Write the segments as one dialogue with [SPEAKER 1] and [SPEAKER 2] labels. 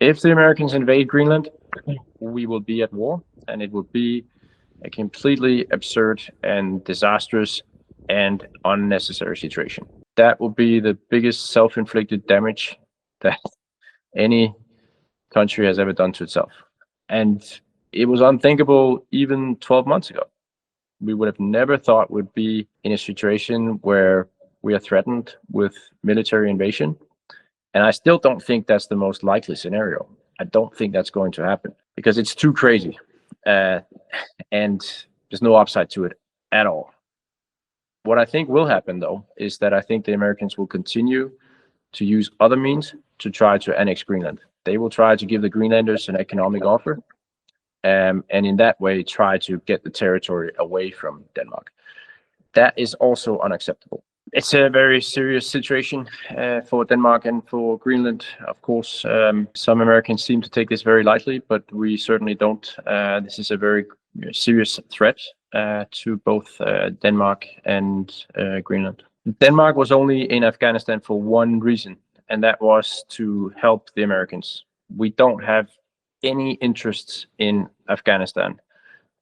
[SPEAKER 1] If the Americans invade Greenland, we will be at war, and it would be a completely absurd and disastrous and unnecessary situation. That would be the biggest self-inflicted damage that any country has ever done to itself. And it was unthinkable even 12 months ago. We would have never thought we'd be in a situation where we are threatened with military invasion. And I still don't think that's the most likely scenario. I don't think that's going to happen because it's too crazy. And there's no upside to it at all. What I think will happen, though, is that I think the Americans will continue to use other means to try to annex Greenland. They will try to give the Greenlanders an economic offer, and in that way try to get the territory away from Denmark. That is also unacceptable. It's a very serious situation for Denmark and for Greenland. Of course, some Americans seem to take this very lightly, but we certainly don't. This is a very serious threat to both Denmark and Greenland. Denmark was only in Afghanistan for one reason, and that was to help the Americans. We don't have any interests in Afghanistan,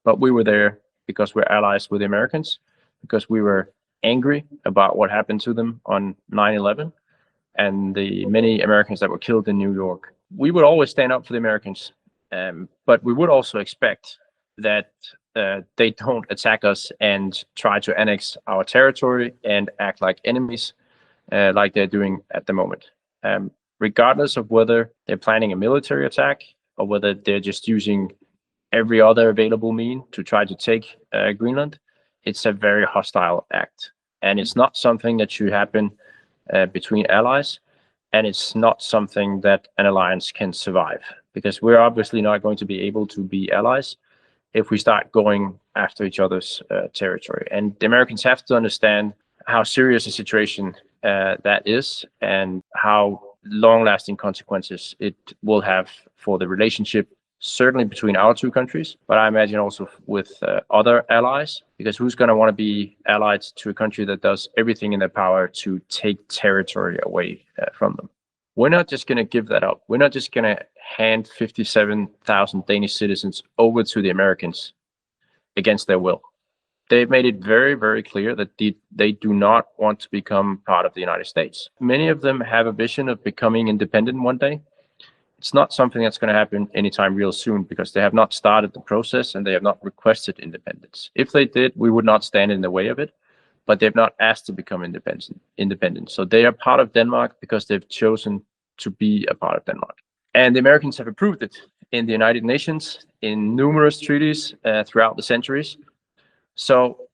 [SPEAKER 1] but we were there because we're allies with the Americans, because we were angry about what happened to them on 9/11 and the many Americans that were killed in New York. We would always stand up for the Americans, but we would also expect that they don't attack us and try to annex our territory and act like enemies like they're doing at the moment. Regardless of whether they're planning a military attack or whether they're just using every other available mean to try to take Greenland, it's a very hostile act. And it's not something that should happen between allies. And it's not something that an alliance can survive, because we're obviously not going to be able to be allies if we start going after each other's territory. And the Americans have to understand how serious a situation that is and how long-lasting consequences it will have for the relationship, certainly between our two countries, but I imagine also with other allies, because who's going to want to be allied to a country that does everything in their power to take territory away from them? We're not just going to give that up. We're not just going to hand 57,000 Danish citizens over to the Americans against their will. They've made it very, very clear that they do not want to become part of the United States. Many of them have a vision of becoming independent one day. It's not something that's going to happen anytime real soon, because they have not started the process and they have not requested independence. If they did, we would not stand in the way of it, but they've not asked to become independent. So they are part of Denmark because they've chosen to be a part of Denmark. And the Americans have approved it in the United Nations, in numerous treaties throughout the centuries. So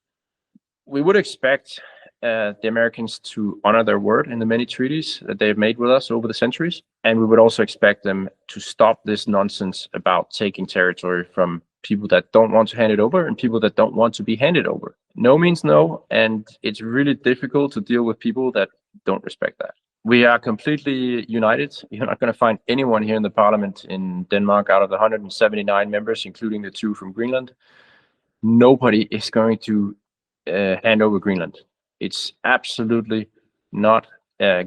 [SPEAKER 1] we would expect the Americans to honor their word in the many treaties that they've made with us over the centuries. And we would also expect them to stop this nonsense about taking territory from people that don't want to hand it over and people that don't want to be handed over. No means no, and it's really difficult to deal with people that don't respect that. We are completely united. You're not going to find anyone here in the parliament in Denmark, out of the 179 members, including the 2 from Greenland. Nobody is going to hand over Greenland. It's absolutely not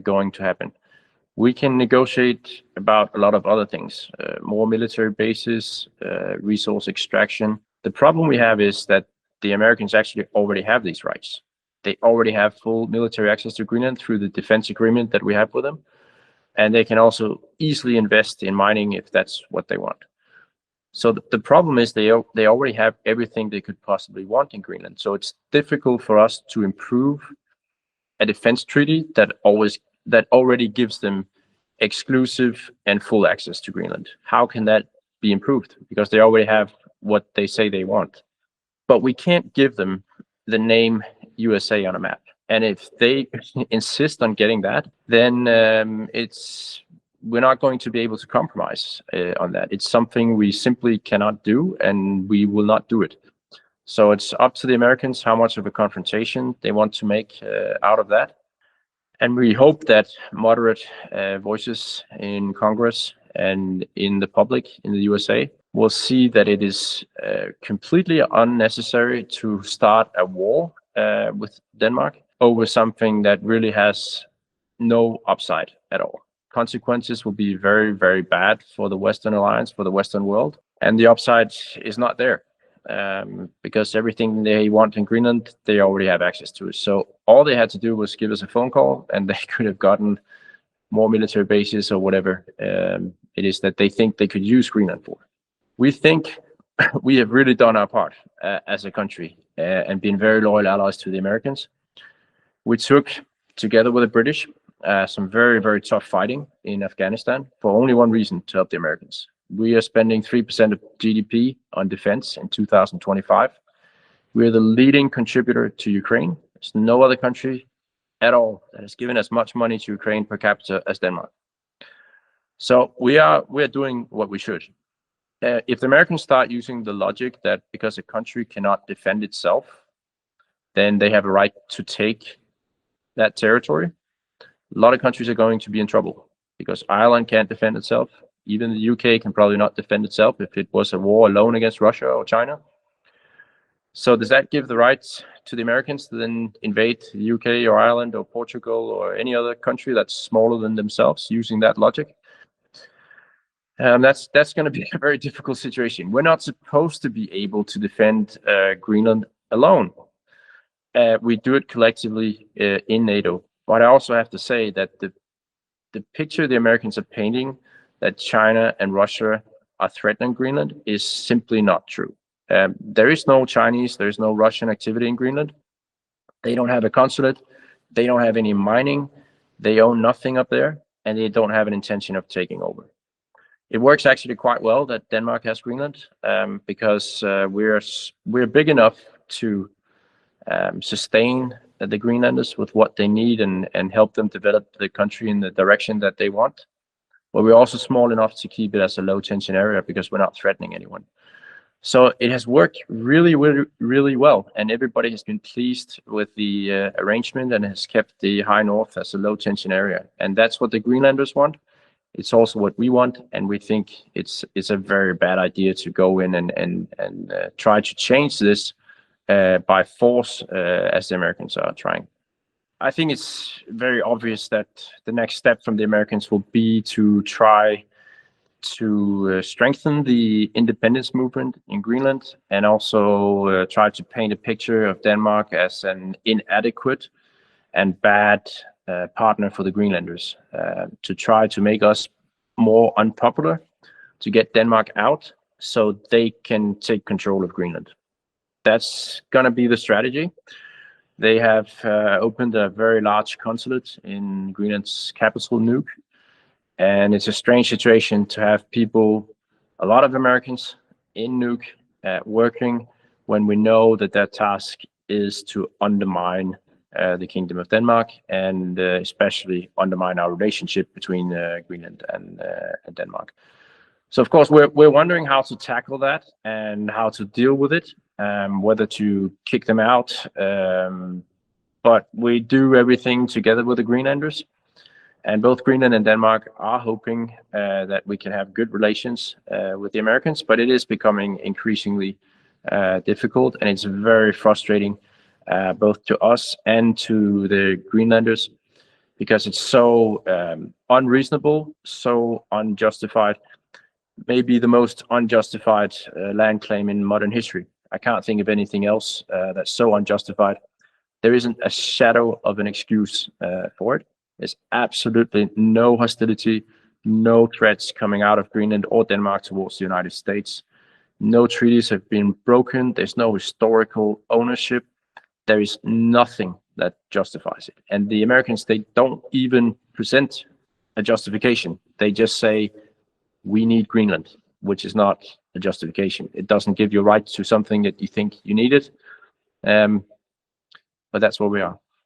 [SPEAKER 1] going to happen. We can negotiate about a lot of other things, more military bases, resource extraction. The problem we have is that the Americans actually already have these rights. They already have full military access to Greenland through the defense agreement that we have with them. And they can also easily invest in mining if that's what they want. So the problem is they already have everything they could possibly want in Greenland. So it's difficult for us to improve a defense treaty that already gives them exclusive and full access to Greenland. How can that be improved? Because they already have what they say they want. But we can't give them the name USA on a map. And if they insist on getting that, then we're not going to be able to compromise on that. It's something we simply cannot do, and we will not do it. So it's up to the Americans how much of a confrontation they want to make out of that. And we hope that moderate voices in Congress and in the public in the USA will see that it is completely unnecessary to start a war with Denmark over something that really has no upside at all. consequences will be very, very bad for the Western alliance, for the Western world. And the upside is not there, because everything they want in Greenland, they already have access to it. So all they had to do was give us a phone call, and they could have gotten more military bases or whatever it is that they think they could use Greenland for. We think we have really done our part as a country and been very loyal allies to the Americans. We took, together with the British, some very, very tough fighting in Afghanistan for only one reason: to help the Americans. We are spending 3% of GDP on defense in 2025. We are the leading contributor to Ukraine. There's no other country at all that has given as much money to Ukraine per capita as Denmark. So we are doing what we should. If the Americans start using the logic that because a country cannot defend itself, then they have a right to take that territory, a lot of countries are going to be in trouble, because Ireland can't defend itself. Even the UK can probably not defend itself if it was a war alone against Russia or China. So does that give the rights to the Americans to then invade the UK or Ireland or Portugal or any other country that's smaller than themselves using that logic? That's going to be a very difficult situation. We're not supposed to be able to defend Greenland alone. We do it collectively in NATO. But I also have to say that the picture the Americans are painting, that China and Russia are threatening Greenland, is simply not true. There is no Chinese, there is no Russian activity in Greenland. They don't have a consulate. They don't have any mining. They own nothing up there, and they don't have an intention of taking over. It works actually quite well that Denmark has Greenland, because we're big enough to sustain the Greenlanders with what they need and help them develop the country in the direction that they want. But we're also small enough to keep it as a low tension area because we're not threatening anyone. So it has worked really, really, really well, and everybody has been pleased with the arrangement and has kept the high north as a low tension area. And that's what the Greenlanders want. It's also what we want, and we think it's a very bad idea to go in and try to change this by force, as the Americans are trying. I think it's very obvious that the next step from the Americans will be to try to strengthen the independence movement in Greenland, and also try to paint a picture of Denmark as an inadequate and bad partner for the Greenlanders, to try to make us more unpopular, to get Denmark out so they can take control of Greenland. That's going to be the strategy. They have opened a very large consulate in Greenland's capital, Nuuk. And it's a strange situation to have people, a lot of Americans in Nuuk, working when we know that their task is to undermine the Kingdom of Denmark, and especially undermine our relationship between Greenland and Denmark. So of course we're wondering how to tackle that and how to deal with it, whether to kick them out, but we do everything together with the Greenlanders, and both Greenland and Denmark are hoping that we can have good relations with the Americans, but it is becoming increasingly difficult, and it's very frustrating both to us and to the Greenlanders, because it's so unreasonable, so unjustified, maybe the most unjustified land claim in modern history. I can't think of anything else that's so unjustified. There isn't a shadow of an excuse for it. There's absolutely no hostility, no threats coming out of Greenland or Denmark towards the United States. No treaties have been broken. There's no historical ownership. There is nothing that justifies it. And the Americans, they don't even present a justification. They just say, we need Greenland, which is not a justification. It doesn't give you a right to something that you think you needed. But that's where we are.